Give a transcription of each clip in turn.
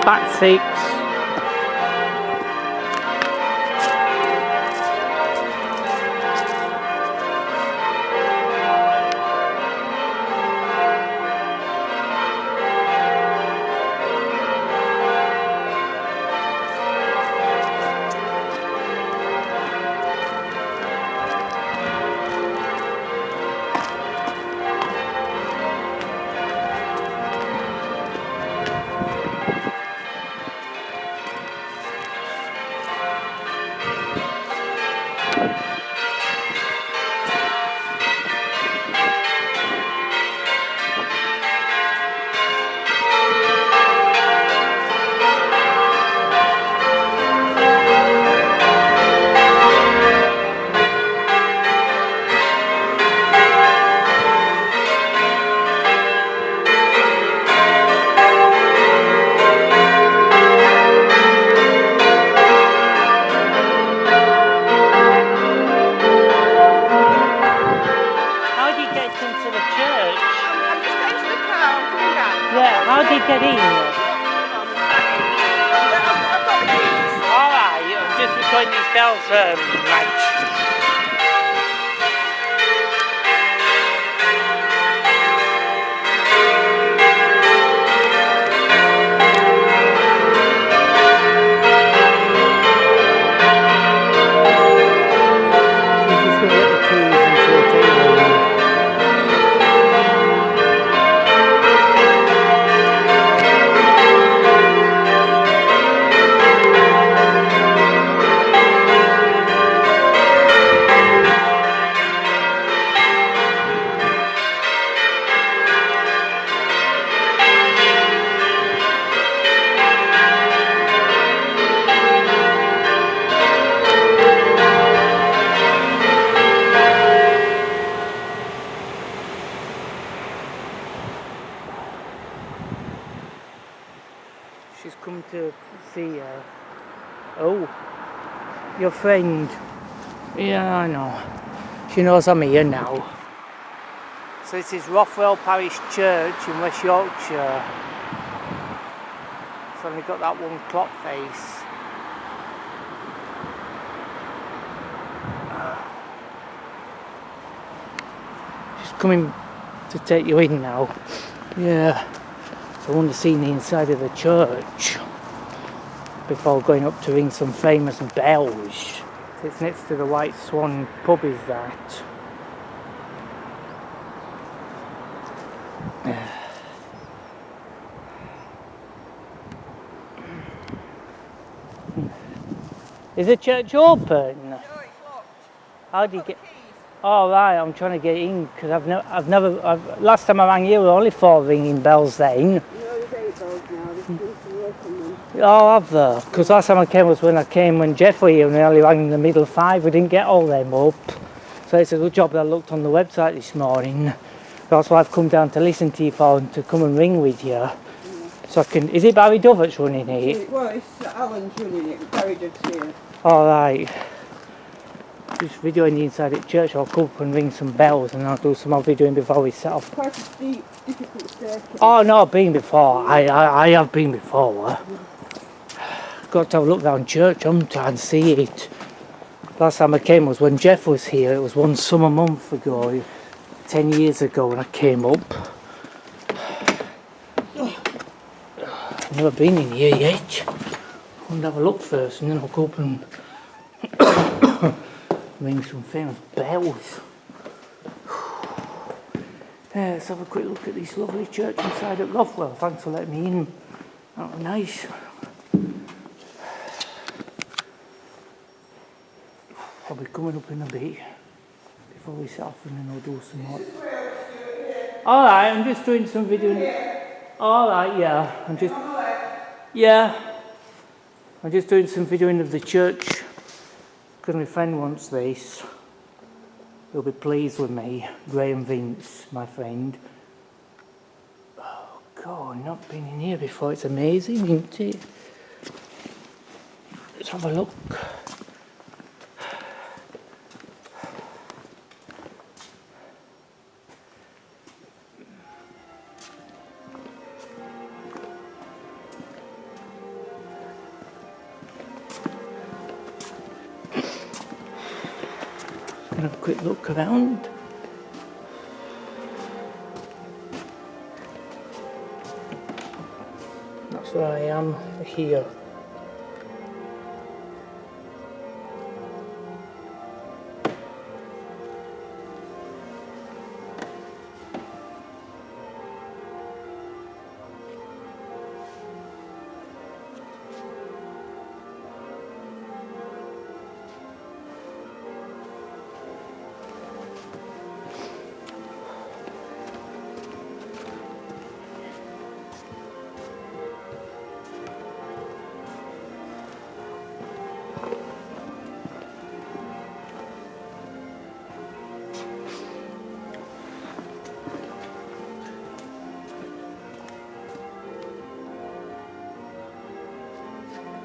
back seats. How did you get in? I've got the keys. Alright, I'm just recording this bells match. She's come to see oh, your friend. Yeah, I know. She knows I'm here now. So this is Rothwell Parish Church in West Yorkshire. It's only got that one clock face. She's coming to take you in now. Yeah. I want to see the inside of the church before going up to ring some famous bells. It's next to the White Swan pub, is that? Is the church open? No, it's locked. How do you get? Oh right, I'm trying to get in because I've never. Last time I rang you, there were only 4 ringing bells then. No, there's 8 bells now. There's been some work on them. Oh, have there? Because last time I came was when Jeff was here and they only rang in the middle 5. We didn't get all them up. So it's a good job that I looked on the website this morning. That's why I've come down to listen to you for and to come and ring with you. Yeah. So I can. Is it Barry Dovert's running it? Well, it's Alan's running it. Barry Dove's here. All right. Just videoing the inside of the church. I'll come up and ring some bells and I'll do some more videoing before we set off. Quite a steep, difficult staircase. Oh no, I've been before. I have been before. Got to have a look round church and see it. Last time I came was when Jeff was here. It was one summer month ago, 10 years ago when I came up. I've never been in here yet. I'm going to have a look first and then I'll go up and ring some famous bells. Let's have a quick look at this lovely church inside at Rothwell. Thanks for letting me in. That was nice. I'll be coming up in a bit before we set off and then I'll do some more. Alright, I'm just doing some video. Alright, yeah. I'm just doing some videoing of the church because my friend wants this. He'll be pleased with me. Graham Vince, my friend. Oh God, not been in here before. It's amazing, isn't it? Let's have a look. Have a quick look around. That's where I am here.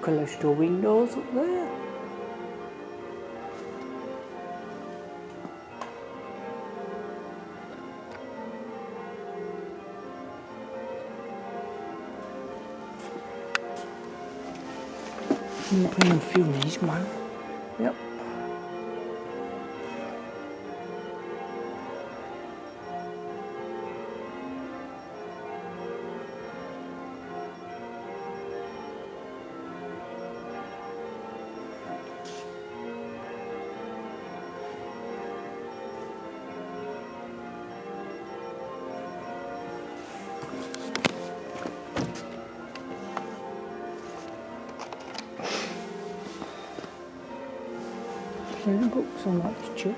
Clerestory windows up there. Bring a few minutes, man. Yep. Any books on that church?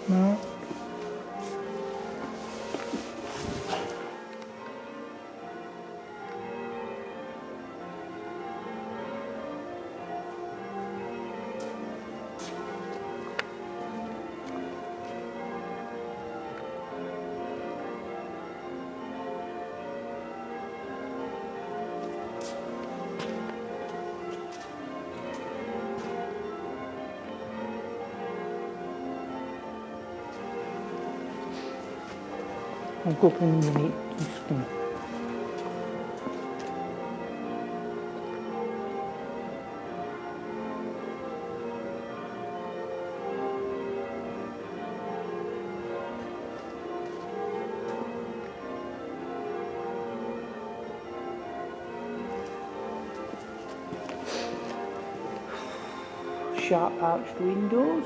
No. I'll go up in a minute. Just gonna... Sharp arched windows.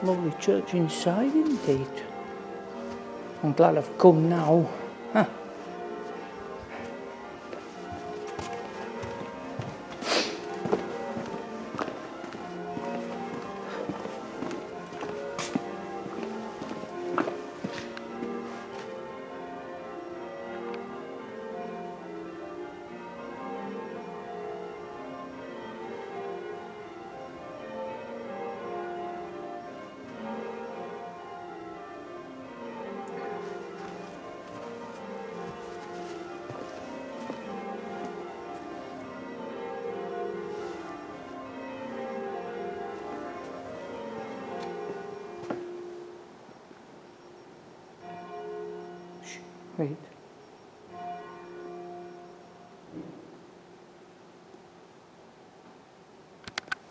Lovely church inside, isn't it? I'm glad I've come now. Huh. Wait.